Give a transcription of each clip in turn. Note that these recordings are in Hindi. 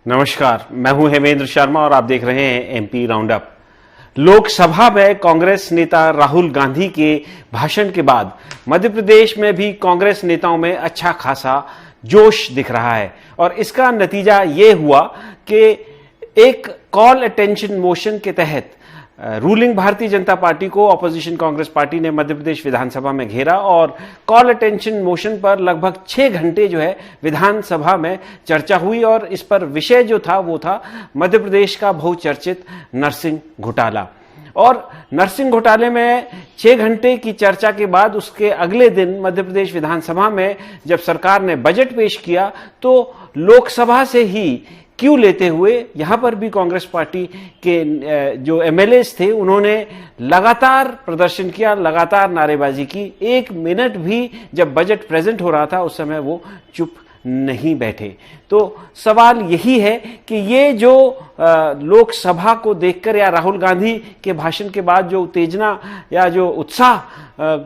नमस्कार, मैं हूं हेमेंद्र शर्मा और आप देख रहे हैं एमपी राउंड अप। लोकसभा में कांग्रेस नेता राहुल गांधी के भाषण के बाद मध्य प्रदेश में भी कांग्रेस नेताओं में अच्छा खासा जोश दिख रहा है और इसका नतीजा ये हुआ कि एक कॉल अटेंशन मोशन के तहत रूलिंग भारतीय जनता पार्टी को ऑपोजिशन कांग्रेस पार्टी ने मध्य प्रदेश विधानसभा में घेरा और कॉल अटेंशन मोशन पर लगभग 6 घंटे जो है विधानसभा में चर्चा हुई और इस पर विषय जो था वो था मध्य प्रदेश का बहुचर्चित नर्सिंग घोटाला। और नर्सिंग घोटाले में 6 घंटे की चर्चा के बाद उसके अगले दिन मध्य प्रदेश विधानसभा में जब सरकार ने बजट पेश किया तो लोकसभा से ही क्यों लेते हुए यहां पर भी कांग्रेस पार्टी के जो एमएलएस थे उन्होंने लगातार प्रदर्शन किया, लगातार नारेबाजी की। 1 मिनट भी जब बजट प्रेजेंट हो रहा था उस समय वो चुप नहीं बैठे। तो सवाल यही है कि ये जो लोकसभा को देखकर या राहुल गांधी के भाषण के बाद जो उत्तेजना या जो उत्साह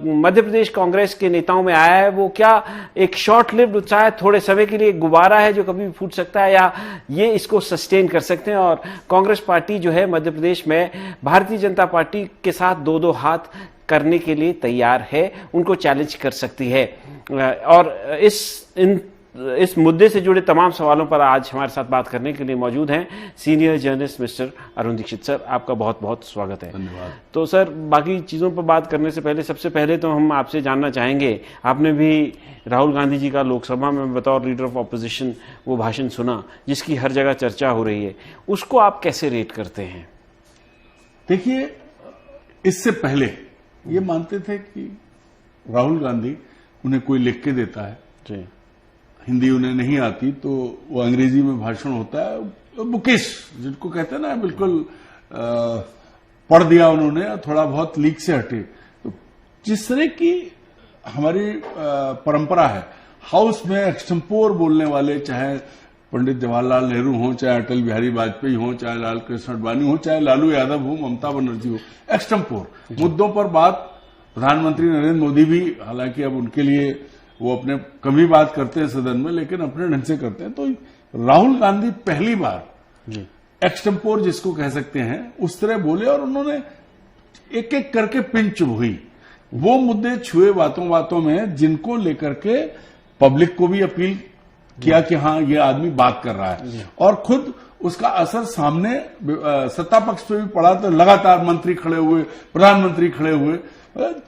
मध्य प्रदेश कांग्रेस के नेताओं में आया है वो क्या एक शॉर्ट लिव्ड उत्साह है, थोड़े समय के लिए गुब्बारा है जो कभी भी फूट सकता है, या ये इसको सस्टेन कर सकते हैं और कांग्रेस पार्टी जो है मध्य प्रदेश में भारतीय जनता पार्टी के साथ 2-2 हाथ करने के लिए तैयार है, उनको चैलेंज कर सकती है। और इस मुद्दे से जुड़े तमाम सवालों पर आज हमारे साथ बात करने के लिए मौजूद हैं senior journalist mister Arun Dikshit. Sir, आपका बहुत बहुत स्वागत है। धन्यवाद। तो सर, बाकी चीज़ों पर बात करने से पहले सबसे पहले तो हम आपसे जानना चाहेंगे, आपने भी राहुल गांधी जी का लोकसभा में बतौर लीडर ऑफ ऑपोजिशन वो भाषण सुना जिसकी हर जगह चर्चा हो रही है, उसको आप कैसे रेट करते हैं? देखिए, इससे पहले ये मानते थे कि राहुल गांधी उन्हें कोई लिख के देता है जी, हिंदी उन्हें नहीं आती तो वो अंग्रेजी में भाषण होता है, बुकिश जिनको कहते हैं ना, बिल्कुल पढ़ दिया उन्होंने, थोड़ा बहुत लीक से हटे। तो जिस तरह की हमारी परंपरा है, हाउस में एक्सटेम्पोर बोलने वाले, चाहे पंडित जवाहरलाल नेहरू हो, चाहे अटल बिहारी वाजपेयी हो, चाहे लाल कृष्ण आडवाणी हो, चाहे लालू यादव हो, ममता बनर्जी हो, एक्सटेम्पोर मुद्दों पर बात। प्रधानमंत्री नरेंद्र मोदी भी, हालांकि अब उनके लिए वो अपने कम ही बात करते हैं सदन में, लेकिन अपने ढंग से करते हैं। तो राहुल गांधी पहली बार एक्सटेम्पोर जिसको कह सकते हैं उस तरह बोले और उन्होंने एक एक करके पिंच हुई वो मुद्दे छुए बातों बातों में, जिनको लेकर के पब्लिक को भी अपील किया कि हाँ ये आदमी बात कर रहा है और खुद उसका असर सामने सत्ता पक्ष पे भी पड़ा। तो लगातार मंत्री खड़े हुए, प्रधानमंत्री खड़े हुए,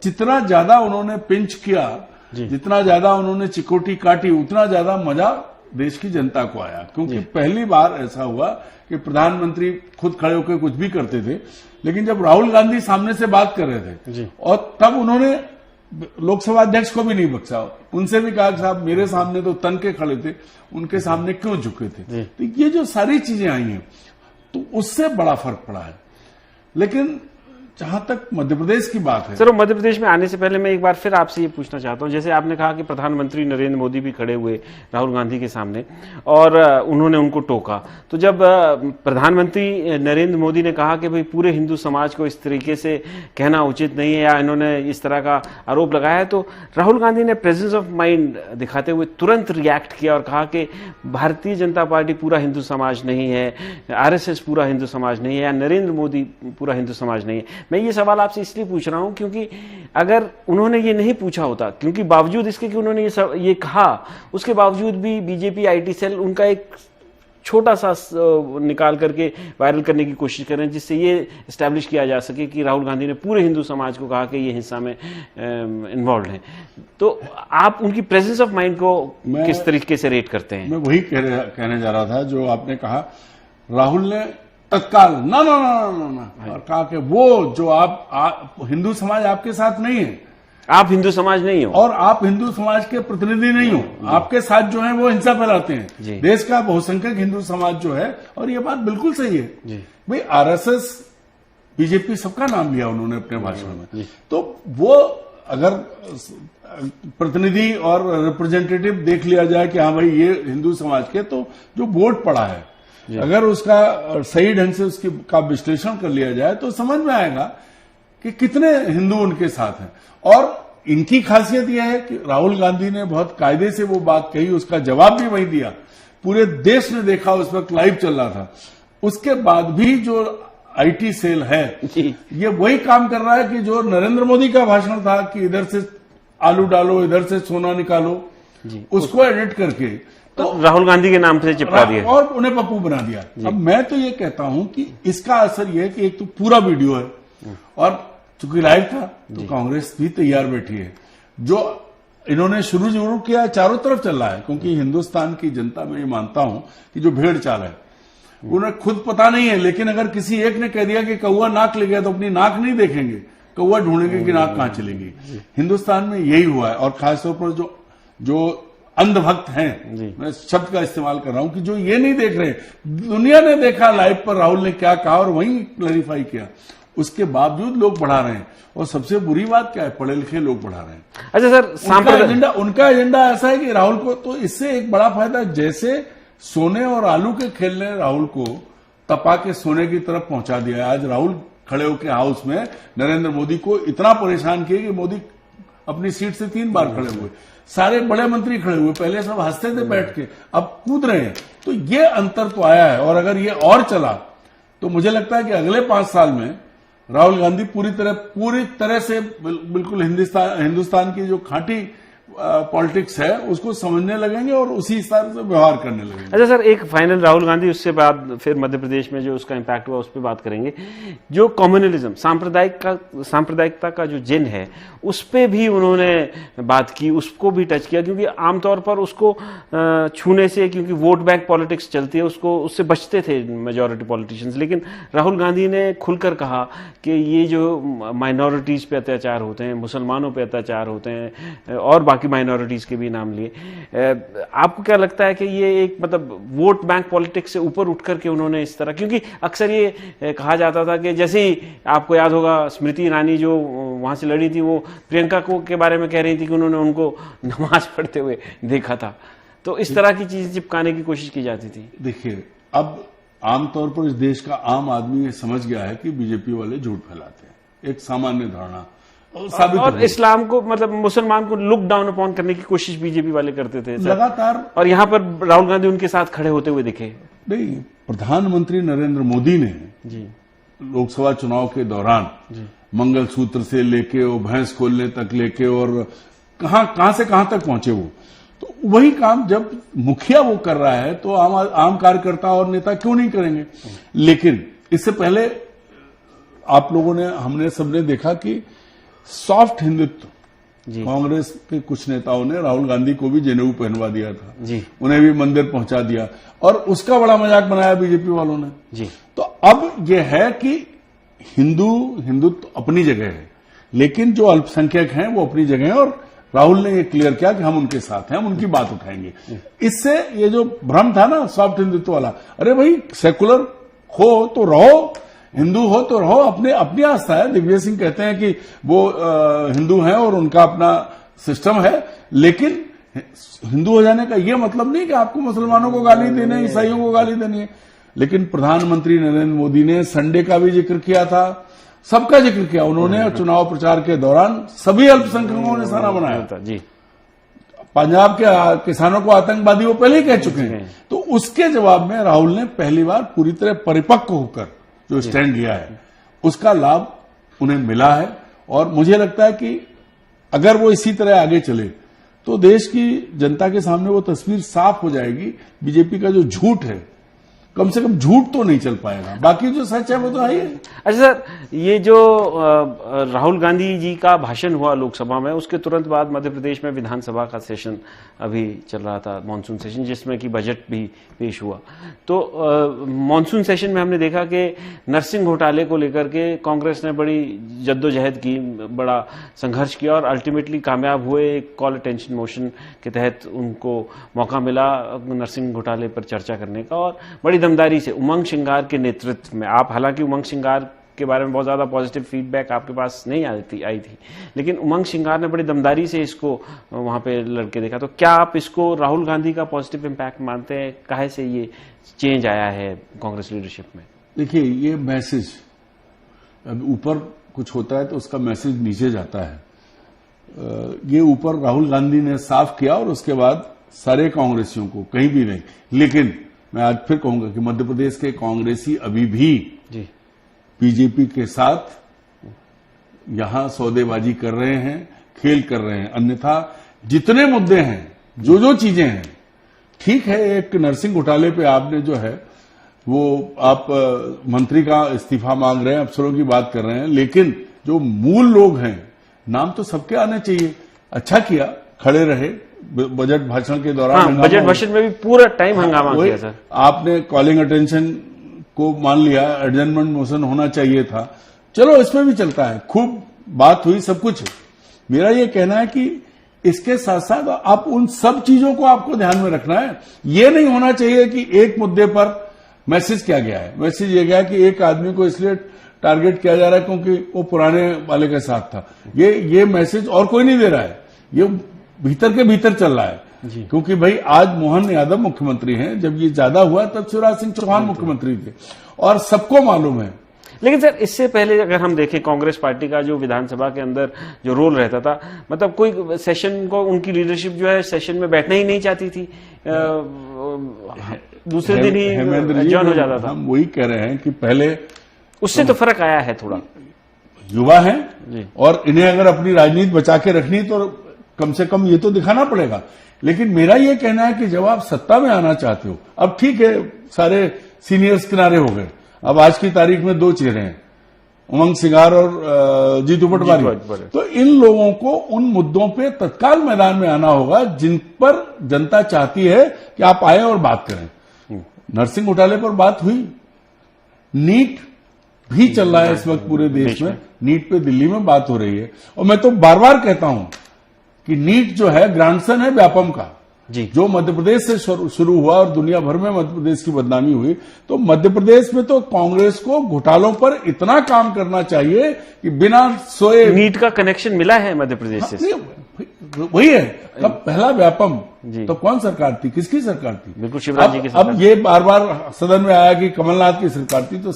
जितना ज्यादा उन्होंने पिंच किया, जितना ज्यादा उन्होंने चिकोटी काटी, उतना ज्यादा मजा देश की जनता को आया। क्योंकि पहली बार ऐसा हुआ कि प्रधानमंत्री खुद खड़े होकर कुछ भी करते थे, लेकिन जब राहुल गांधी सामने से बात कर रहे थे और तब उन्होंने लोकसभा अध्यक्ष को भी नहीं बख्शा, उनसे भी कहा कि साहब मेरे सामने तो तन के खड़े थे, उनके सामने क्यों झुके थे। तो ये जो सारी चीजें आई हैं तो उससे बड़ा फर्क पड़ा है। लेकिन जहां तक मध्य प्रदेश की बात है, सर, मध्य प्रदेश में आने से पहले मैं एक बार फिर आपसे ये पूछना चाहता हूं, जैसे आपने कहा कि प्रधानमंत्री नरेंद्र मोदी भी खड़े हुए राहुल गांधी के सामने और उन्होंने उनको टोका। तो जब प्रधानमंत्री नरेंद्र मोदी ने कहा कि भाई पूरे हिंदू समाज को इस तरीके से कहना उचित नहीं है या इन्होंने इस तरह का आरोप लगाया है, तो राहुल गांधी ने प्रेजेंस ऑफ माइंड दिखाते हुए तुरंत रिएक्ट किया और कहा कि भारतीय जनता पार्टी पूरा हिंदू समाज नहीं है, आरएसएस पूरा हिंदू समाज नहीं है या नरेंद्र मोदी पूरा हिंदू समाज नहीं है। मैं ये सवाल आपसे इसलिए पूछ रहा हूं क्योंकि अगर उन्होंने ये नहीं पूछा होता, क्योंकि बावजूद इसके कि उन्होंने ये कहा, उसके बावजूद भी बीजेपी आईटी सेल उनका एक छोटा सा निकाल करके वायरल करने की कोशिश कर रहे हैं, जिससे ये एस्टैब्लिश किया जा सके कि राहुल गांधी ने पूरे हिंदू समाज को कहा कि ये हिंसा में इन्वॉल्व हैं। तो आप उनकी प्रेजेंस ऑफ माइंड को किस तरीके से रेट करते हैं? मैं वही कहने जा रहा था जो आपने कहा। राहुल ने तत्काल ना ना ना ना ना और कहा कि वो जो आप हिंदू समाज आपके साथ नहीं है, आप हिंदू समाज नहीं हो और आप हिंदू समाज के प्रतिनिधि नहीं हो, आपके साथ जो है वो हिंसा फैलाते हैं। देश का बहुसंख्यक हिंदू समाज जो है, और ये बात बिल्कुल सही है भाई, आरएसएस बीजेपी सबका नाम लिया उन्होंने अपने भाषण में। तो वो अगर प्रतिनिधि और रिप्रेजेंटेटिव देख लिया जाए कि हाँ भाई ये हिंदू समाज के, तो जो वोट पड़ा है अगर उसका सही ढंग से उसकी का विश्लेषण कर लिया जाए तो समझ में आएगा कि कितने हिंदू उनके साथ हैं। और इनकी खासियत यह है कि राहुल गांधी ने बहुत कायदे से वो बात कही, उसका जवाब भी वही दिया। पूरे देश ने देखा, उस वक्त लाइव चल रहा था। उसके बाद भी जो आईटी सेल है ये वही काम कर रहा है कि जो नरेंद्र मोदी का भाषण था कि इधर से आलू डालो, इधर से सोना निकालो, उसको एडिट करके तो राहुल गांधी के नाम से चिपका दिया और उन्हें पप्पू बना दिया। अब मैं तो ये कहता हूं कि इसका असर ये है कि एक तो पूरा वीडियो है और चूंकि लाइव था तो कांग्रेस भी तैयार बैठी है। जो इन्होंने शुरू जरूर किया, चारों तरफ चल रहा है, क्योंकि हिंदुस्तान की जनता में ये मानता हूं कि जो भेड़ चाल है उन्हें खुद पता नहीं है, लेकिन अगर किसी एक ने कह दिया कि कौवा नाक ले गया तो अपनी नाक नहीं देखेंगे, कौवा ढूंढेंगे कि नाक कहां चलेगी। हिंदुस्तान में यही हुआ है और खासतौर पर जो अंधभक्त हैं, मैं शब्द का इस्तेमाल कर रहा हूं कि जो ये नहीं देख रहे, दुनिया ने देखा लाइव पर राहुल ने क्या कहा और वहीं क्लैरिफाई किया, उसके बावजूद लोग बढ़ा रहे हैं। और सबसे बुरी बात क्या है, पढ़े लिखे लोग बढ़ा रहे हैं। अच्छा सर, उनका एजेंडा ऐसा है कि राहुल को तो इससे एक बड़ा फायदा, जैसे सोने और आलू के खेल ने राहुल को तपा के सोने की तरफ पहुंचा दिया है। आज राहुल खड़े होकर हाउस में नरेंद्र मोदी को इतना परेशान किए कि मोदी अपनी सीट से 3 बार खड़े हुए, सारे बड़े मंत्री खड़े हुए, पहले सब हंसते थे बैठ के, अब कूद रहे हैं। तो ये अंतर तो आया है और अगर ये और चला तो मुझे लगता है कि अगले 5 साल में राहुल गांधी पूरी तरह से बिल्कुल हिंदुस्तान की जो खांटी पॉलिटिक्स है उसको समझने लगेंगे और उसी हिसाब से व्यवहार करने लगेंगे। अच्छा सर, एक फाइनल राहुल गांधी, उससे बाद फिर मध्य प्रदेश में जो उसका इम्पैक्ट हुआ उस पर बात करेंगे। जो कम्युनलिज्म, सांप्रदायिकता का जो जिन है उस पर भी उन्होंने बात की, उसको भी टच किया, क्योंकि आमतौर पर उसको छूने से, क्योंकि वोट बैंक पॉलिटिक्स चलती है, उससे बचते थे मेजोरिटी पॉलिटिशियंस। लेकिन राहुल गांधी ने खुलकर कहा कि ये जो माइनॉरिटीज पे अत्याचार होते हैं, मुसलमानों पे अत्याचार होते हैं और बाकी माइनॉरिटीज के भी नाम लिए, आपको क्या लगता है कि ये एक मतलब वोट बैंक पॉलिटिक्स से ऊपर उठ करके उन्होंने इस तरह, क्योंकि अक्सर ये कहा जाता था कि जैसे ही आपको याद होगा स्मृति ईरानी जो वहां से लड़ी थी, वो प्रियंका को के बारे में कह रही थी कि उन्होंने उनको नमाज पढ़ते हुए देखा था, तो इस तरह की चीजें चिपकाने की कोशिश की जाती थी। देखिए, अब आमतौर पर इस देश का आम आदमी ये समझ गया है कि बीजेपी वाले झूठ फैलाते हैं, एक सामान्य धारणा और इस्लाम को, मतलब मुसलमान को लुक डाउन अपॉन करने की कोशिश बीजेपी वाले करते थे लगातार। और यहाँ पर राहुल गांधी उनके साथ खड़े होते हुए दिखे। नहीं, प्रधानमंत्री नरेंद्र मोदी ने लोकसभा चुनाव के दौरान मंगलसूत्र से लेके वो भैंस खोलने तक लेके और कहां से कहां तक पहुंचे वो, तो वही काम जब मुखिया वो कर रहा है तो आम कार्यकर्ता और नेता क्यों नहीं करेंगे। लेकिन इससे पहले आप लोगों ने, हमने सबने देखा कि सॉफ्ट हिंदुत्व, कांग्रेस के कुछ नेताओं ने राहुल गांधी को भी जनेऊ पहनवा दिया था जी, उन्हें भी मंदिर पहुंचा दिया और उसका बड़ा मजाक बनाया बीजेपी वालों ने जी। तो अब यह है कि हिंदुत्व अपनी जगह है, लेकिन जो अल्पसंख्यक हैं वो अपनी जगह है और राहुल ने ये क्लियर किया कि हम उनके साथ हैं, हम उनकी बात उठाएंगे। इससे ये जो भ्रम था ना सॉफ्ट हिंदुत्व वाला, अरे भाई सेकुलर हो तो रहो, हिंदू हो तो रहो, अपनी आस्था है। दिग्विजय सिंह कहते हैं कि वो हिंदू हैं और उनका अपना सिस्टम है, लेकिन हिंदू हो जाने का ये मतलब नहीं कि आपको मुसलमानों को गाली देनी है, ईसाइयों को गाली देनी है। लेकिन प्रधानमंत्री नरेंद्र मोदी ने संडे का भी जिक्र किया था, सबका जिक्र किया उन्होंने। चुनाव प्रचार के दौरान सभी अल्पसंख्यकों को निशाना बनाया था जी। पंजाब के किसानों को आतंकवादी वो पहले ही कह चुके हैं। तो उसके जवाब में राहुल ने पहली बार पूरी तरह परिपक्व होकर जो स्टैंड लिया है उसका लाभ उन्हें मिला है और मुझे लगता है कि अगर वो इसी तरह आगे चले तो देश की जनता के सामने वो तस्वीर साफ हो जाएगी। बीजेपी का जो झूठ है, कम से कम झूठ तो नहीं चल पाएगा, बाकी जो सच है वो तो है ही। अच्छा सर, ये जो राहुल गांधी जी का भाषण हुआ लोकसभा में, उसके तुरंत बाद मध्य प्रदेश में विधानसभा का सेशन अभी चल रहा था, मानसून सेशन, जिसमें कि बजट भी पेश हुआ। तो मानसून सेशन में हमने देखा कि नरसिंह घोटाले को लेकर के कांग्रेस ने बड़ी जद्दोजहद की, बड़ा संघर्ष किया और अल्टीमेटली कामयाब हुए। एक कॉल अटेंशन मोशन के तहत उनको मौका मिला नरसिंह घोटाले पर चर्चा करने का और बड़ी दमदारी से उमंग सिंगार के नेतृत्व में, आप हालांकि उमंग सिंगार के बारे में बहुत ज्यादा पॉजिटिव फीडबैक आपके पास नहीं आई थी, लेकिन उमंग सिंगार ने बड़ी दमदारी से इसको वहां पे लड़के देखा। तो क्या आप इसको राहुल गांधी का पॉजिटिव इम्पैक्ट मानते हैं? काहे से ये चेंज आया है कांग्रेस लीडरशिप में? देखिए, ये मैसेज अब ऊपर कुछ होता है तो उसका मैसेज नीचे जाता है। ये ऊपर राहुल गांधी ने साफ किया और उसके बाद सारे कांग्रेसियों को कहीं भी नहीं, लेकिन मैं आज फिर कहूंगा कि मध्य प्रदेश के कांग्रेसी अभी भी जी बीजेपी के साथ यहां सौदेबाजी कर रहे हैं, खेल कर रहे हैं। अन्यथा जितने मुद्दे हैं, जो जो चीजें हैं, ठीक है, एक नर्सिंग घोटाले पे आपने जो है वो आप मंत्री का इस्तीफा मांग रहे हैं, अफसरों की बात कर रहे हैं, लेकिन जो मूल लोग हैं, नाम तो सबके आने चाहिए। अच्छा किया, खड़े रहे बजट भाषण के दौरान। हाँ, बजट भाषण में भी पूरा टाइम हंगामा किया सर। आपने कॉलिंग अटेंशन को मान लिया, एडजर्नमेंट मोशन होना चाहिए था, चलो इसमें भी चलता है, खूब बात हुई, सब कुछ। मेरा ये कहना है कि इसके साथ साथ आप उन सब चीजों को आपको ध्यान में रखना है। ये नहीं होना चाहिए कि एक मुद्दे पर मैसेज क्या गया है, मैसेज ये गया कि एक आदमी को इसलिए टारगेट किया जा रहा है क्योंकि वो पुराने वाले के साथ था। ये मैसेज और कोई नहीं दे रहा है, ये भीतर के भीतर चल रहा है। क्योंकि भाई आज मोहन यादव मुख्यमंत्री हैं, जब ये ज्यादा हुआ तब शिवराज सिंह चौहान मुख्यमंत्री थे, और सबको मालूम है। लेकिन सर, इससे पहले अगर हम देखें कांग्रेस पार्टी का जो विधानसभा के अंदर जो रोल रहता था, मतलब कोई सेशन को, उनकी लीडरशिप जो है सेशन में बैठना ही नहीं चाहती थी, दूसरे दिन ही जॉइन हो जाता था। हम वही कह रहे हैं कि पहले उससे तो फर्क आया है थोड़ा। युवा हैं और इन्हें अगर अपनी राजनीति बचा के रखनी तो कम से कम ये तो दिखाना पड़ेगा। लेकिन मेरा ये कहना है कि जब आप सत्ता में आना चाहते हो, अब ठीक है सारे सीनियर्स किनारे हो गए, अब आज की तारीख में दो चेहरे हैं, उमंग सिंगार और जीतू पटवारी। तो इन लोगों को उन मुद्दों पे तत्काल मैदान में आना होगा जिन पर जनता चाहती है कि आप आए और बात करें। नर्सिंग घोटाले पर बात हुई, नीट भी चल रहा है इस वक्त पूरे देश में, नीट पे दिल्ली में बात हो रही है। और मैं तो बार बार कहता हूं कि नीट जो है ग्रांडसन है व्यापम का, जो मध्य प्रदेश से शुरू हुआ और दुनिया भर में मध्य प्रदेश की बदनामी हुई। तो मध्य प्रदेश में तो कांग्रेस को घोटालों पर इतना काम करना चाहिए कि बिना सोए। नीट का कनेक्शन मिला है मध्य प्रदेश से, वही है। कब पहला व्यापम तो कौन सरकार थी, किसकी सरकार थी? बिल्कुल शिवराज जी की सरकार। अब ये बार बार सदन में आया कि कमलनाथ की सरकार थी, तो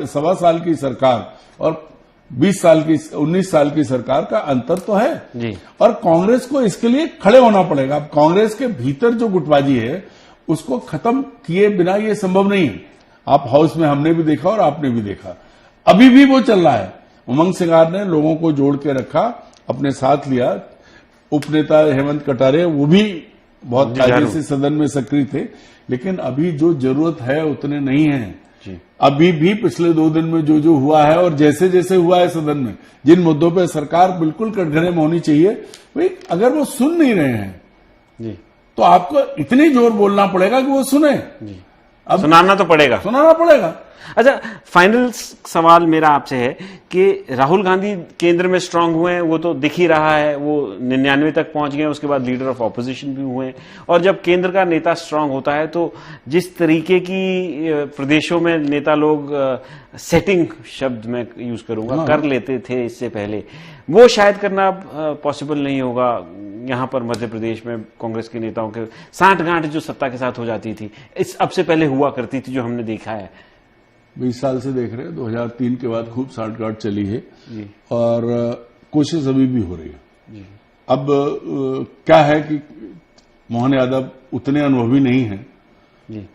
सवा साल की सरकार और 20 साल की 19 साल की सरकार का अंतर तो है जी। और कांग्रेस को इसके लिए खड़े होना पड़ेगा। अब कांग्रेस के भीतर जो गुटबाजी है उसको खत्म किए बिना ये संभव नहीं है। आप हाउस में हमने भी देखा और आपने भी देखा, अभी भी वो चल रहा है। उमंग सिंगार ने लोगों को जोड़ के रखा, अपने साथ लिया। उपनेता हेमंत कटारे वो भी बहुत कायदे से सदन में सक्रिय थे, लेकिन अभी जो जरूरत है उतने नहीं है। अभी भी पिछले 2 दिन में जो जो हुआ है और जैसे जैसे हुआ है सदन में, जिन मुद्दों पे सरकार बिल्कुल कटघरे में होनी चाहिए, भाई अगर वो सुन नहीं रहे हैं तो आपको इतनी जोर बोलना पड़ेगा कि वो सुने। अब सुनाना तो पड़ेगा, सुनाना पड़ेगा। अच्छा, फाइनल सवाल मेरा आपसे है कि राहुल गांधी केंद्र में स्ट्रांग हुए हैं, वो तो दिख ही रहा है, वो 99 तक पहुंच गए, उसके बाद लीडर ऑफ ऑपोजिशन भी हुए हैं। और जब केंद्र का नेता स्ट्रांग होता है तो जिस तरीके की प्रदेशों में नेता लोग सेटिंग शब्द में यूज करूंगा कर लेते थे इससे पहले, वो शायद करना पॉसिबल नहीं होगा यहां पर मध्य प्रदेश में। कांग्रेस के नेताओं के साठगांठ जो सत्ता के साथ हो जाती थी, इस अब से पहले हुआ करती थी, जो हमने देखा है 20 साल से देख रहे हैं। 2003 के बाद खूब साठगांठ चली है और कोशिश अभी भी हो रही है। अब क्या है कि मोहन यादव उतने अनुभवी नहीं हैं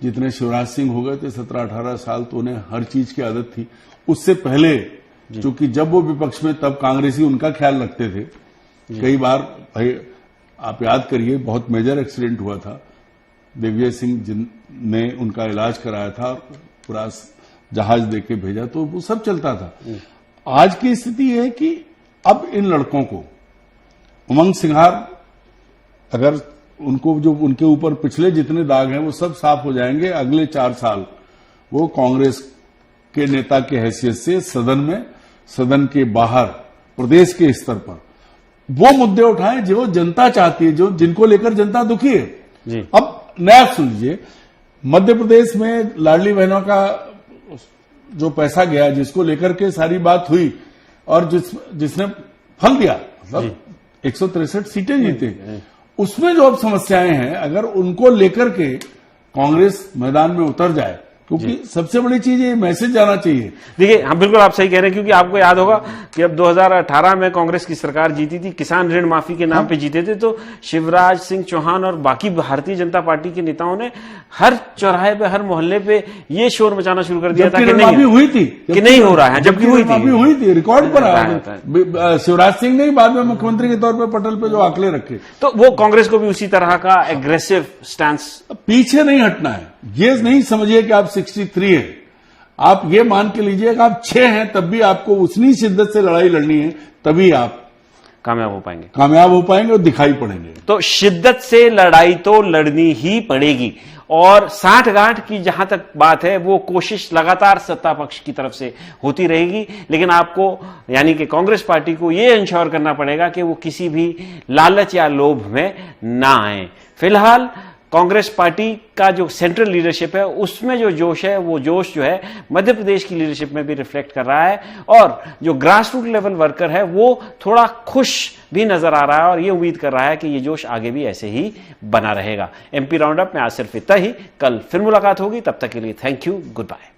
जितने शिवराज सिंह हो गए थे। 17-18 साल तो उन्हें हर चीज की आदत थी। उससे पहले क्योंकि जब वो विपक्ष में, तब कांग्रेसी उनका ख्याल रखते थे। कई बार भाई आप याद करिए, बहुत मेजर एक्सीडेंट हुआ था, दिग्विजय सिंह ने उनका इलाज कराया था, पूरा जहाज देके भेजा, तो वो सब चलता था। आज की स्थिति है कि अब इन लड़कों को, उमंग सिंगार, अगर उनको जो उनके ऊपर पिछले जितने दाग हैं वो सब साफ हो जाएंगे, अगले 4 साल वो कांग्रेस के नेता की हैसियत से सदन में, सदन के बाहर, प्रदेश के स्तर पर वो मुद्दे उठाएं जो जनता चाहती है, जो जिनको लेकर जनता दुखी है। अब नया सुन लीजिए, मध्य प्रदेश में लाडली बहनों का जो पैसा गया, जिसको लेकर के सारी बात हुई और जिसने फल दिया, मतलब 163 सीटें जीते, उसमें जो अब समस्याएं हैं, अगर उनको लेकर के कांग्रेस मैदान में उतर जाए क्योंकि सबसे बड़ी चीज ये मैसेज जाना चाहिए। देखिए, हम बिल्कुल आप सही कह रहे हैं, क्योंकि आपको याद होगा कि अब 2018 में कांग्रेस की सरकार जीती थी, किसान ऋण माफी के नाम पे जीते थे, तो शिवराज सिंह चौहान और बाकी भारतीय जनता पार्टी के नेताओं ने हर चौराहे पे, हर मोहल्ले पे ये शोर मचाना शुरू कर दिया था कि नहीं हुई थी, कि नहीं हो रहा है, जबकि हुई थी, रिकॉर्ड पर शिवराज सिंह ने बाद में मुख्यमंत्री के तौर पर पटल पे जो आंकड़े रखे, तो वो कांग्रेस को भी उसी तरह का एग्रेसिव स्टैंड, पीछे नहीं हटना है। ये नहीं समझिए कि आप 63 है, आप ये मान के लीजिए कि आप 6 हैं, तब भी आपको उतनी शिद्दत से लड़ाई लड़नी है, तभी आप कामयाब हो पाएंगे और दिखाई पड़ेंगे। तो शिद्दत से लड़ाई तो लड़नी ही पड़ेगी, और साठगांठ की जहां तक बात है, वो कोशिश लगातार सत्ता पक्ष की तरफ से होती रहेगी, लेकिन आपको यानी कि कांग्रेस पार्टी को यह इंश्योर करना पड़ेगा कि वो किसी भी लालच या लोभ में ना आए। फिलहाल कांग्रेस पार्टी का जो सेंट्रल लीडरशिप है, उसमें जो जोश है, वो जोश जो है मध्य प्रदेश की लीडरशिप में भी रिफ्लेक्ट कर रहा है, और जो ग्रास रूट लेवल वर्कर है वो थोड़ा खुश भी नजर आ रहा है, और ये उम्मीद कर रहा है कि ये जोश आगे भी ऐसे ही बना रहेगा। एमपी राउंड अप में आज सिर्फ इतना ही, कल फिर मुलाकात होगी, तब तक के लिए थैंक यू, गुड बाय।